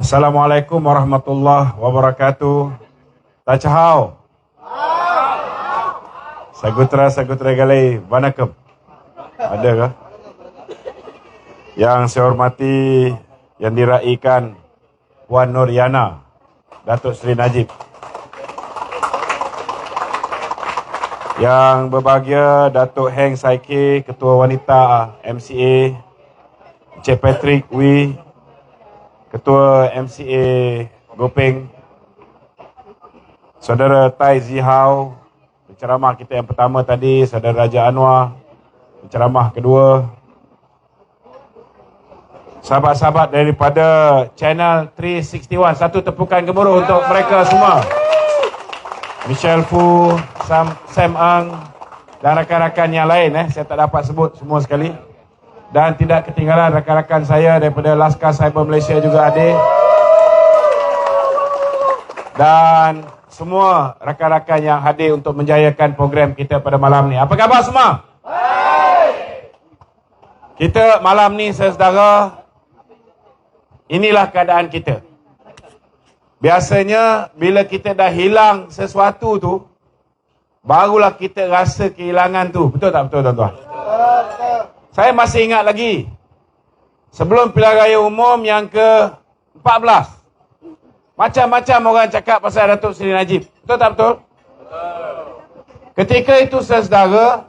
Assalamualaikum warahmatullahi wabarakatuh. Tachahau. Sagutra galai. Vanakkam. Ada kah? Yang saya hormati, yang diraikan Puan Nur Yana, Datuk Seri Najib. Yang berbahagia Datuk Heng Saiki, Ketua Wanita MCA, Encik Patrick Wee, Ketua MCA Gopeng, Saudara Tai Zihau, penceramah kita yang pertama tadi, Saudara Raja Anwar, penceramah kedua, sahabat-sahabat daripada Channel 361, satu tepukan gemuruh untuk mereka semua. Michelle Fu, Sam Ang dan rakan-rakan yang lain, saya tak dapat sebut semua sekali. Dan tidak ketinggalan rakan-rakan saya daripada Laskar Cyber Malaysia juga hadir. Dan semua rakan-rakan yang hadir untuk menjayakan program kita pada malam ni. Apa khabar semua? Kita malam ni, saudara, inilah keadaan kita. Biasanya bila kita dah hilang sesuatu tu, barulah kita rasa kehilangan tu. Betul tak betul, tuan-tuan? Saya masih ingat lagi, sebelum pilihan raya umum yang ke-14, macam-macam orang cakap pasal Datuk Seri Najib. Betul tak betul? Ketika itu, saudara,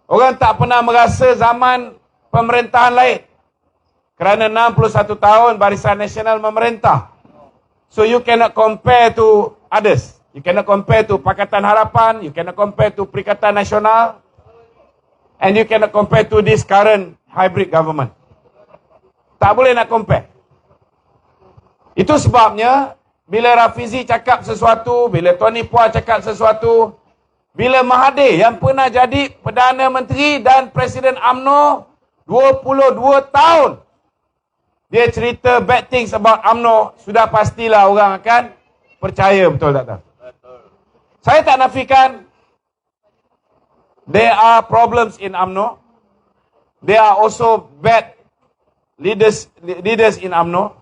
orang tak pernah merasa zaman pemerintahan lain. Kerana 61 tahun Barisan Nasional memerintah. So you cannot compare to others. You cannot compare to Pakatan Harapan, you cannot compare to Perikatan Nasional, and you cannot compare to this current hybrid government. Tak boleh nak compare. Itu sebabnya, bila Rafizi cakap sesuatu, bila Tony Phua cakap sesuatu, bila Mahathir yang pernah jadi Perdana Menteri dan Presiden UMNO 22 tahun, dia cerita bad things about UMNO, sudah pastilah orang akan percaya, betul tak tak? Saya tak nafikan there are problems in UMNO. There are also bad leaders in UMNO.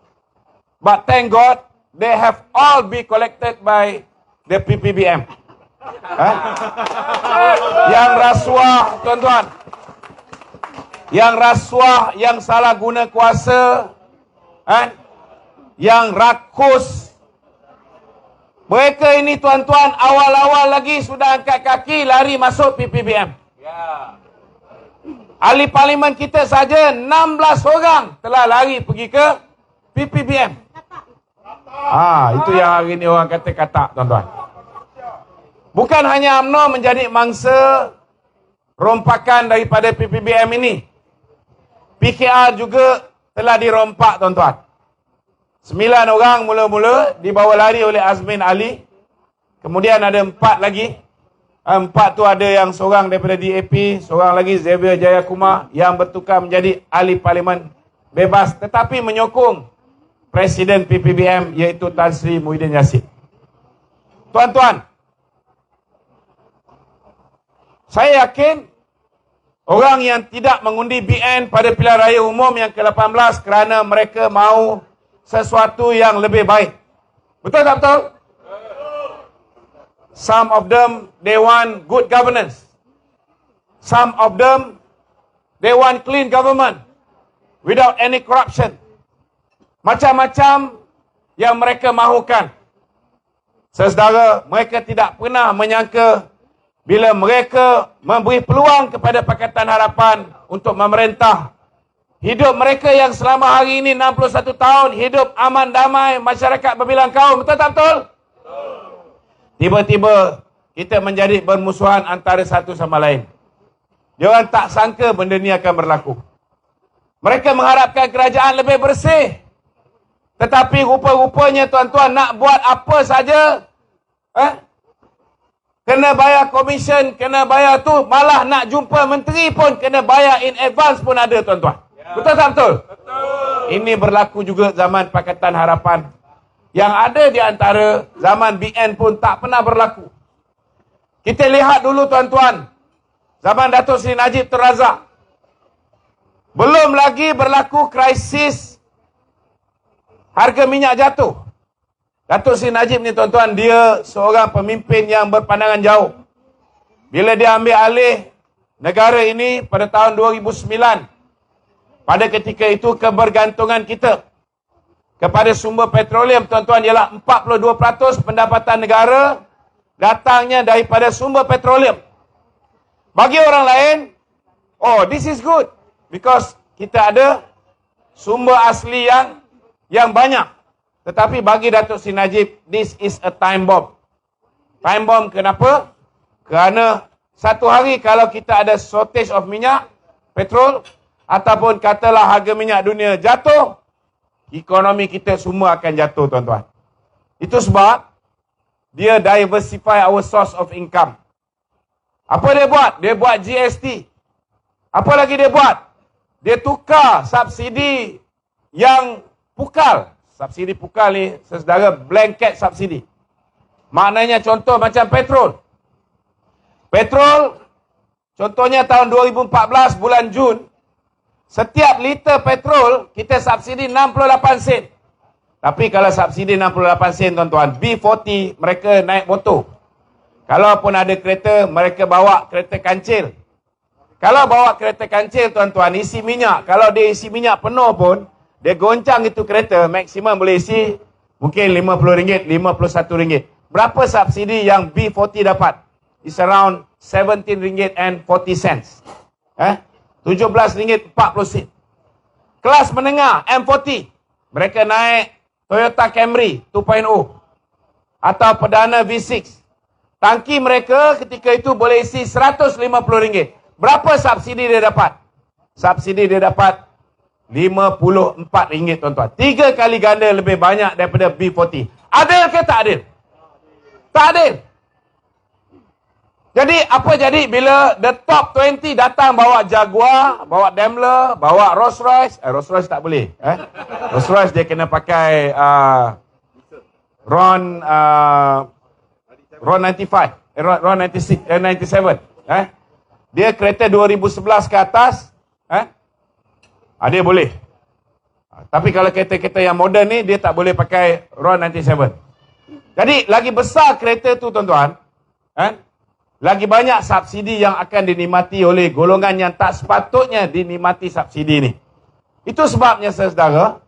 But thank God, they have all been collected by the PPBM. Yang rasuah, tuan-tuan, yang rasuah, yang salah guna kuasa, yang rakus, mereka ini, tuan-tuan, awal-awal lagi sudah angkat kaki lari masuk PPBM. Ahli parlimen kita saja 16 orang telah lari pergi ke PPBM. Itu yang hari ini orang kata katak, tuan-tuan. Bukan hanya UMNO menjadi mangsa rompakan daripada PPBM ini, PKR juga telah dirompak, tuan-tuan. 9 orang mula-mula dibawa lari oleh Azmin Ali. Kemudian ada 4 lagi. 4 tu ada yang seorang daripada DAP, seorang lagi Xavier Jayakumar yang bertukar menjadi ahli parlimen bebas tetapi menyokong Presiden PPBM iaitu Tan Sri Muhyiddin Yassin. Tuan-tuan, saya yakin orang yang tidak mengundi BN pada pilihan raya umum yang ke-18 kerana mereka mahu sesuatu yang lebih baik. Betul tak betul? Some of them, they want good governance. Some of them, they want clean government without any corruption. Macam-macam yang mereka mahukan. Saudara, mereka tidak pernah menyangka bila mereka memberi peluang kepada Pakatan Harapan untuk memerintah, hidup mereka yang selama hari ini 61 tahun hidup aman damai, masyarakat berbilang kaum. Betul tak betul? Tiba-tiba kita menjadi bermusuhan antara satu sama lain. Diorang tak sangka benda ni akan berlaku. Mereka mengharapkan kerajaan lebih bersih. Tetapi rupa-rupanya, tuan-tuan, nak buat apa saja, kena bayar komisen, kena bayar tu, malah nak jumpa menteri pun kena bayar in advance pun ada, tuan-tuan. Betul tak betul? Betul. Ini berlaku juga zaman Pakatan Harapan. Yang ada di antara zaman BN pun tak pernah berlaku. Kita lihat dulu, tuan-tuan, zaman Datuk Seri Najib Tun Razak. Belum lagi berlaku krisis harga minyak jatuh. Datuk Seri Najib ni tuan-tuan, dia seorang pemimpin yang berpandangan jauh. Bila dia ambil alih negara ini pada tahun 2009, pada ketika itu kebergantungan kita kepada sumber petroleum, tuan-tuan, ialah 42% pendapatan negara datangnya daripada sumber petroleum. Bagi orang lain, oh, this is good because kita ada sumber asli yang banyak. Tetapi bagi Datuk Seri Najib, this is a time bomb. Time bomb kenapa? Kerana satu hari kalau kita ada shortage of minyak, petrol, ataupun katalah harga minyak dunia jatuh, ekonomi kita semua akan jatuh, tuan-tuan. Itu sebab dia diversify our source of income. Apa dia buat? Dia buat GST. Apa lagi dia buat? Dia tukar subsidi yang pukal. Subsidi pukal ni, saudara, blanket subsidi. Maknanya contoh macam petrol. Petrol, contohnya tahun 2014 bulan Jun, setiap liter petrol kita subsidi 68 sen. Tapi kalau subsidi 68 sen, tuan-tuan, B40 mereka naik motor. Kalau pun ada kereta, mereka bawa kereta kancil. Kalau bawa kereta kancil, tuan-tuan, isi minyak. Kalau dia isi minyak penuh pun, dia goncang itu kereta, maksimum boleh isi mungkin RM50, RM51. Berapa subsidi yang B40 dapat? It's around RM17.40. RM17.40. Kelas menengah M40, mereka naik Toyota Camry 2.0 atau Perdana V6. Tangki mereka ketika itu boleh isi RM150. Berapa subsidi dia dapat? Subsidi dia dapat RM54, tuan-tuan. 3 kali ganda lebih banyak daripada B40. Adil ke tak adil? Tak adil. Jadi apa jadi bila the top 20 datang bawa Jaguar, bawa Daimler, bawa Rolls Royce? Rolls Royce tak boleh. Rolls Royce dia kena pakai RON 95, RON 96, 97. Dia kereta 2011 ke atas, dia boleh. Tapi kalau kereta-kereta yang moden ni, dia tak boleh pakai RON 97. Jadi lagi besar kereta tu, tuan-tuan, lagi banyak subsidi yang akan dinikmati oleh golongan yang tak sepatutnya dinikmati subsidi ni. Itu sebabnya, saudara,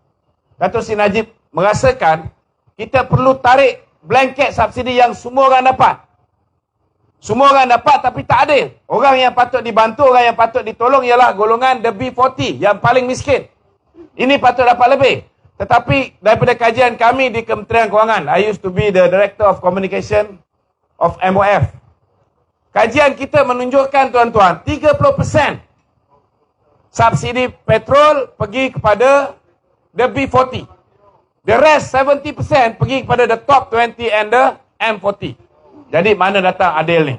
Datuk Seri Najib merasakan kita perlu tarik blanket subsidi yang semua orang dapat. Semua orang dapat tapi tak adil. Orang yang patut dibantu, orang yang patut ditolong ialah golongan the B40 yang paling miskin. Ini patut dapat lebih. Tetapi daripada kajian kami di Kementerian Kewangan, I used to be the Director of Communication of MOF. Kajian kita menunjukkan, tuan-tuan, 30% subsidi petrol pergi kepada the B40. The rest 70% pergi kepada the top 20 and the M40. Jadi mana datang adil ni?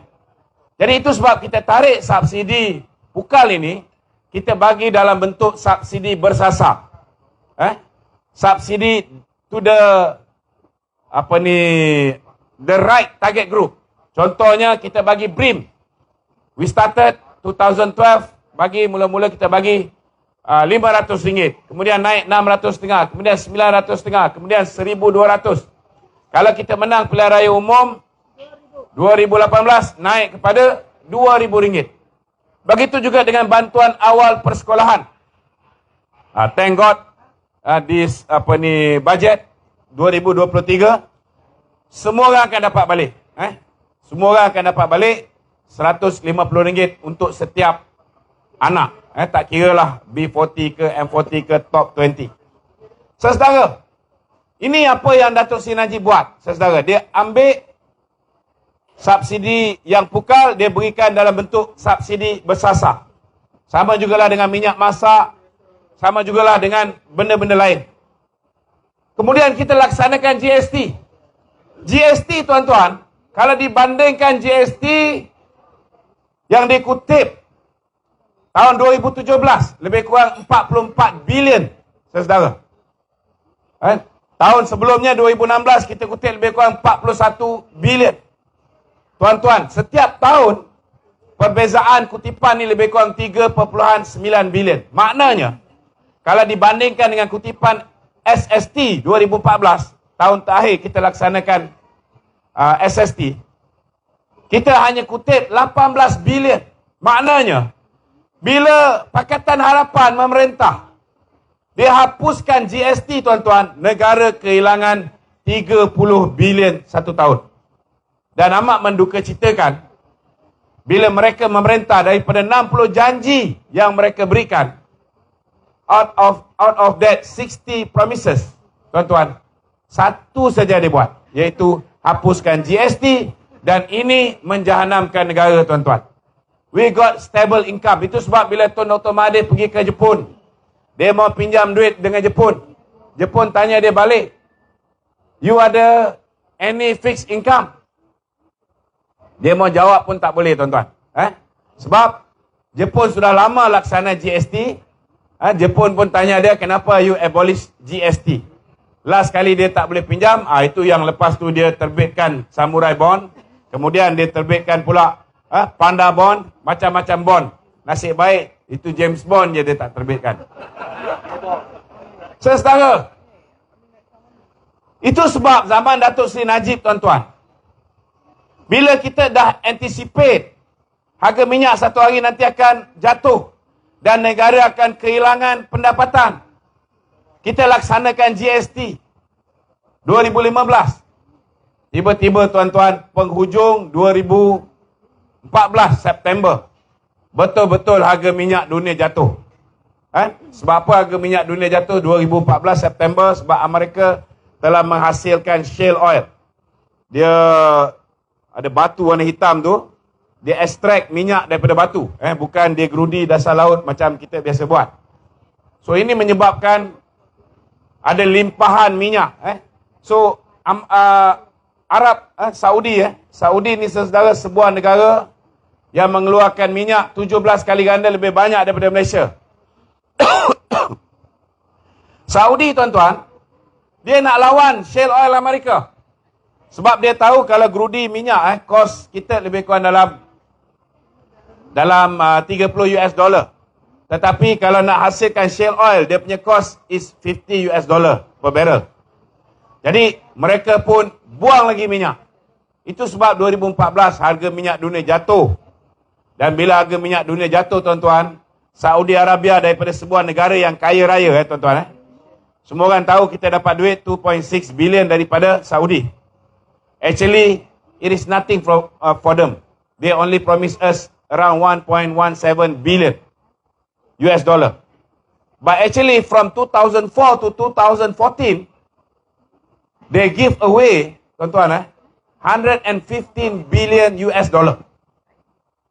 Jadi itu sebab kita tarik subsidi pukal ini, kita bagi dalam bentuk subsidi bersasar. Subsidi to the the right target group. Contohnya kita bagi BRIM. We started 2012, mula-mula kita bagi RM500, kemudian naik RM650, kemudian RM950, kemudian RM1,200. Kalau kita menang pilihan raya umum 2018 naik kepada RM2,000. Begitu juga dengan bantuan awal persekolahan. Thank God this bajet 2023 semua orang akan dapat balik. Semua orang akan dapat balik RM150 untuk setiap anak. Tak kira lah B40 ke M40 ke top 20. Saudara, ini apa yang Datuk Seri Najib buat. Saudara, dia ambil subsidi yang pukal, dia berikan dalam bentuk subsidi bersasar. Sama jugalah dengan minyak masak, sama jugalah dengan benda-benda lain. Kemudian kita laksanakan GST. GST, tuan-tuan, kalau dibandingkan GST yang dikutip tahun 2017, lebih kurang 44 bilion, saudara. Tahun sebelumnya 2016 kita kutip lebih kurang 41 bilion. Tuan-tuan, setiap tahun perbezaan kutipan ni lebih kurang 3.9 bilion. Maknanya, kalau dibandingkan dengan kutipan SST 2014, tahun terakhir kita laksanakan SST, kita hanya kutip 18 bilion. Maknanya, bila Pakatan Harapan memerintah, dia hapuskan GST, tuan-tuan, negara kehilangan 30 bilion satu tahun. Dan amat mendukacitakan, bila mereka memerintah, daripada 60 janji yang mereka berikan, out of that 60 promises, tuan-tuan, satu saja dia buat, iaitu hapuskan GST, dan ini menjahanamkan negara, tuan-tuan. We got stable income. Itu sebab bila Tun Dr. Mahathir pergi ke Jepun, dia mau pinjam duit dengan Jepun. Jepun tanya dia balik, you ada any fixed income? Dia mau jawab pun tak boleh, tuan-tuan. Sebab Jepun sudah lama laksana GST. Jepun pun tanya dia, kenapa you abolish GST? Last kali dia tak boleh pinjam, itu yang lepas tu dia terbitkan Samurai Bond. Kemudian dia terbitkan pula Panda Bond, macam-macam bond. Nasib baik, itu James Bond je dia tak terbitkan. Saudara, itu sebab zaman Datuk Seri Najib, tuan-tuan, bila kita dah anticipate harga minyak satu hari nanti akan jatuh dan negara akan kehilangan pendapatan, kita laksanakan GST 2015. Tiba-tiba, tuan-tuan, penghujung 2014 September, betul-betul harga minyak dunia jatuh. Sebab apa harga minyak dunia jatuh 2014 September? Sebab Amerika telah menghasilkan shale oil. Dia ada batu warna hitam tu, dia ekstrak minyak daripada batu. Bukan dia gerudi dasar laut macam kita biasa buat. So ini menyebabkan ada limpahan minyak. So Arab, Saudi, Saudi ni, saudara, sebuah negara yang mengeluarkan minyak 17 kali ganda lebih banyak daripada Malaysia. Saudi, tuan-tuan, dia nak lawan shale oil Amerika. Sebab dia tahu kalau gerudi minyak, kos kita lebih kurang dalam 30 US dollar. Tetapi kalau nak hasilkan shale oil, dia punya kos is 50 US dollar per barrel. Jadi mereka pun buang lagi minyak. Itu sebab 2014 harga minyak dunia jatuh. Dan bila harga minyak dunia jatuh, tuan-tuan, Saudi Arabia daripada sebuah negara yang kaya raya, tuan-tuan, semua orang tahu kita dapat duit 2.6 bilion daripada Saudi. Actually, it is nothing for them. They only promise us around 1.17 billion US dollar. But actually from 2004 to 2014, they give away, tuan-tuan, 115 billion US dollar.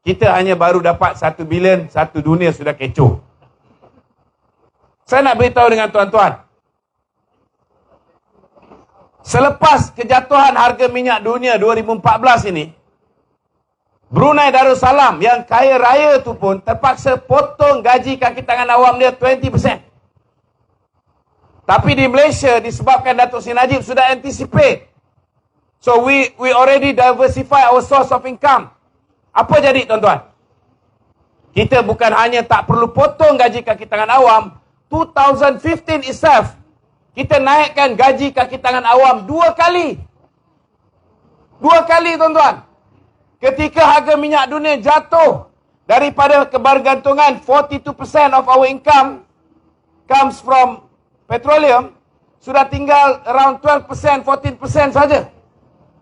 Kita hanya baru dapat 1 bilion, satu dunia sudah kecoh. Saya nak beritahu dengan tuan-tuan, selepas kejatuhan harga minyak dunia 2014 ini, Brunei Darussalam yang kaya raya tu pun terpaksa potong gaji kaki tangan awam dia 20%. Tapi di Malaysia, disebabkan Datuk Seri Najib sudah anticipate, so we already diversify our source of income. Apa jadi, tuan-tuan? Kita bukan hanya tak perlu potong gaji kaki tangan awam, 2015 itself, kita naikkan gaji kaki tangan awam 2 kali. 2 kali, tuan-tuan. Ketika harga minyak dunia jatuh daripada kebergantungan 42% of our income comes from petroleum, sudah tinggal around 12%, 14% saja.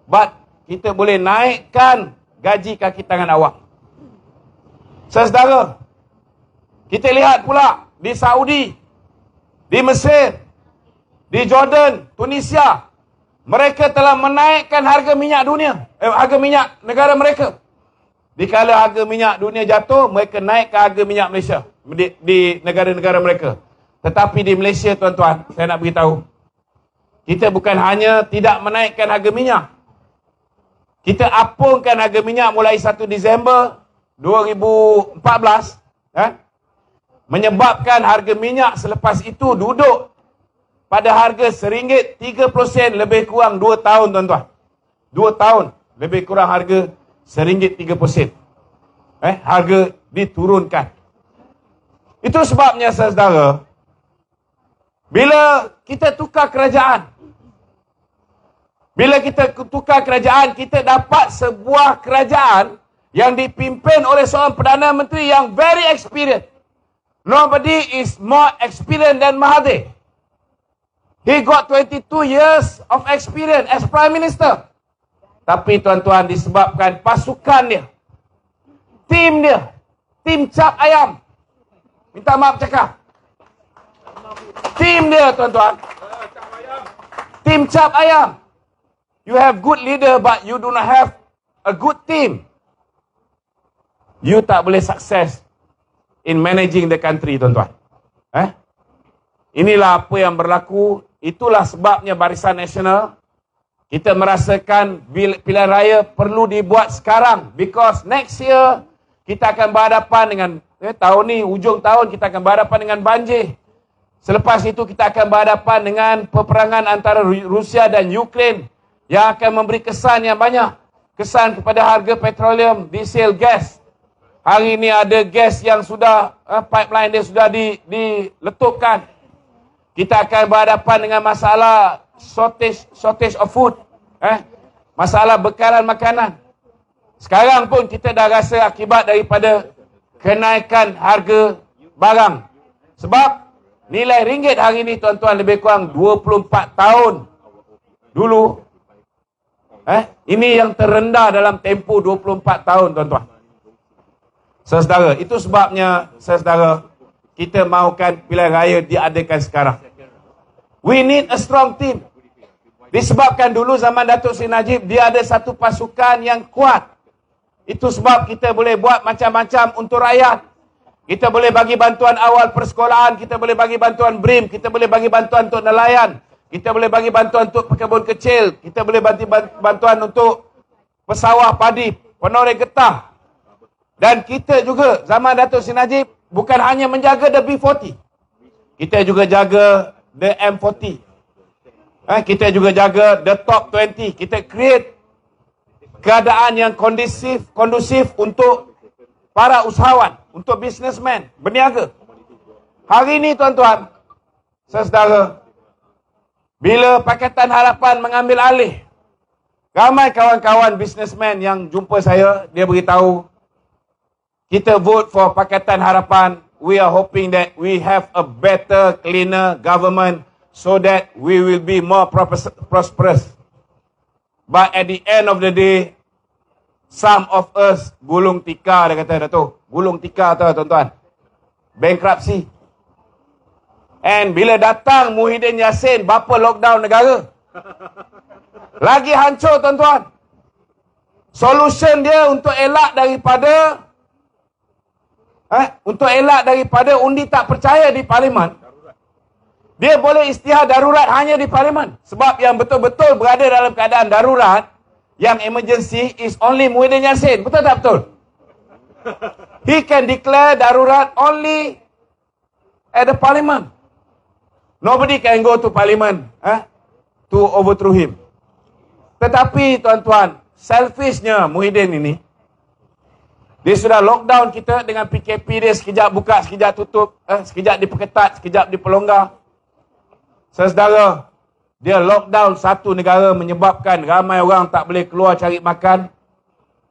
But kita boleh naikkan gaji kaki tangan awam. Saudara, kita lihat pula di Saudi, di Mesir, di Jordan, Tunisia, mereka telah menaikkan harga minyak dunia, harga minyak negara mereka. Dikala harga minyak dunia jatuh, mereka naikkan harga minyak Malaysia di negara-negara mereka. Tetapi di Malaysia, tuan-tuan, saya nak beritahu, kita bukan hanya tidak menaikkan harga minyak, kita apungkan harga minyak mulai 1 Disember 2014, menyebabkan harga minyak selepas itu duduk pada harga RM1.30 lebih kurang 2 tahun, tuan-tuan. 2 tahun lebih kurang harga RM1.30. Harga diturunkan. Itu sebabnya, saudara, Bila kita tukar kerajaan, kita dapat sebuah kerajaan yang dipimpin oleh seorang Perdana Menteri yang very experienced. Nobody is more experienced than Mahathir. He got 22 years of experience as Prime Minister. Tapi tuan-tuan, disebabkan pasukan dia, tim dia, tim cap ayam. Minta maaf cakap. Tim dia, tuan-tuan. Tim cap ayam. You have good leader but you do not have a good team. You tak boleh sukses in managing the country, tuan-tuan. Inilah apa yang berlaku. Itulah sebabnya Barisan Nasional kita merasakan pilihan raya perlu dibuat sekarang, because next year kita akan berhadapan dengan tahun ni, ujung tahun kita akan berhadapan dengan banjir. Selepas itu kita akan berhadapan dengan peperangan antara Rusia dan Ukraine yang akan memberi kesan yang banyak. Kesan kepada harga petroleum, diesel, gas. Hari ini ada gas yang sudah, pipeline dia sudah diletupkan. Kita akan berhadapan dengan masalah shortage of food. Masalah bekalan makanan. Sekarang pun kita dah rasa akibat daripada kenaikan harga barang. Sebab nilai ringgit hari ini, tuan-tuan, lebih kurang 24 tahun dulu. Ini yang terendah dalam tempoh 24 tahun, tuan-tuan. Saudara, itu sebabnya, saudara, kita mahukan pilihan raya diadakan sekarang. We need a strong team. Disebabkan dulu zaman Datuk Seri Najib, dia ada satu pasukan yang kuat. Itu sebab kita boleh buat macam-macam untuk rakyat. Kita boleh bagi bantuan awal persekolahan, kita boleh bagi bantuan BRIM, kita boleh bagi bantuan untuk nelayan, kita boleh bagi bantuan untuk pekebun kecil, kita boleh bagi bantuan untuk pesawah padi, penoreh getah. Dan kita juga, zaman Datuk Seri Najib, bukan hanya menjaga the B40. Kita juga jaga the M40. Kita juga jaga the top 20. Kita create keadaan yang kondusif untuk para usahawan, untuk businessman, berniaga. Hari ini, tuan-tuan, saudara, bila Pakatan Harapan mengambil alih, ramai kawan-kawan businessman yang jumpa saya, dia beritahu, kita vote for Pakatan Harapan. We are hoping that we have a better, cleaner government so that we will be more prosperous. But at the end of the day, some of us gulung tikar, dia kata, Dato'. Gulung tikar tu, tuan-tuan. Bankruptcy. And bila datang Muhyiddin Yassin, bapa lockdown negara. Lagi hancur, tuan-tuan. Solution dia untuk elak daripada undi tak percaya di Parlimen, dia boleh isytihar darurat hanya di Parlimen. Sebab yang betul-betul berada dalam keadaan darurat, yang emergency, is only Muhyiddin Yassin. Betul tak betul? He can declare darurat only at the Parliament. Nobody can go to Parliament to overthrow him. Tetapi, tuan-tuan, selfishnya Muhyiddin ini, dia sudah lockdown kita dengan PKP dia, sekejap buka, sekejap tutup, sekejap diperketat, sekejap diperlonggar. Saudara, dia lockdown satu negara menyebabkan ramai orang tak boleh keluar cari makan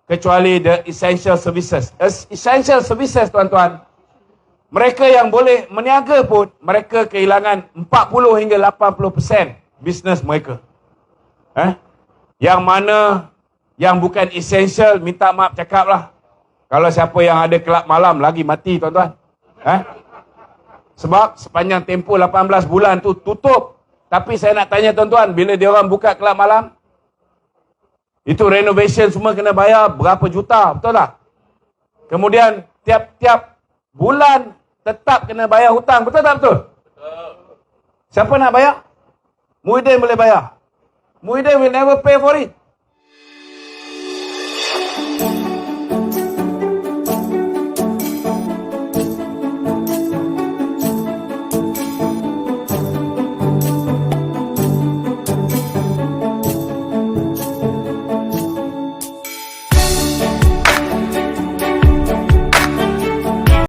kecuali the essential services. Essential services, tuan-tuan, mereka yang boleh meniaga pun, mereka kehilangan 40 hingga 80% bisnes mereka. Yang mana yang bukan essential, minta maaf cakaplah. Kalau siapa yang ada kelab malam lagi mati, tuan-tuan. Sebab sepanjang tempoh 18 bulan tu tutup. Tapi saya nak tanya, tuan-tuan, bila dia orang buka kelab malam, itu renovation semua kena bayar berapa juta, betul tak? Kemudian tiap-tiap bulan tetap kena bayar hutang, betul tak betul? Betul. Siapa nak bayar? Muhyiddin boleh bayar. Muhyiddin will never pay for it.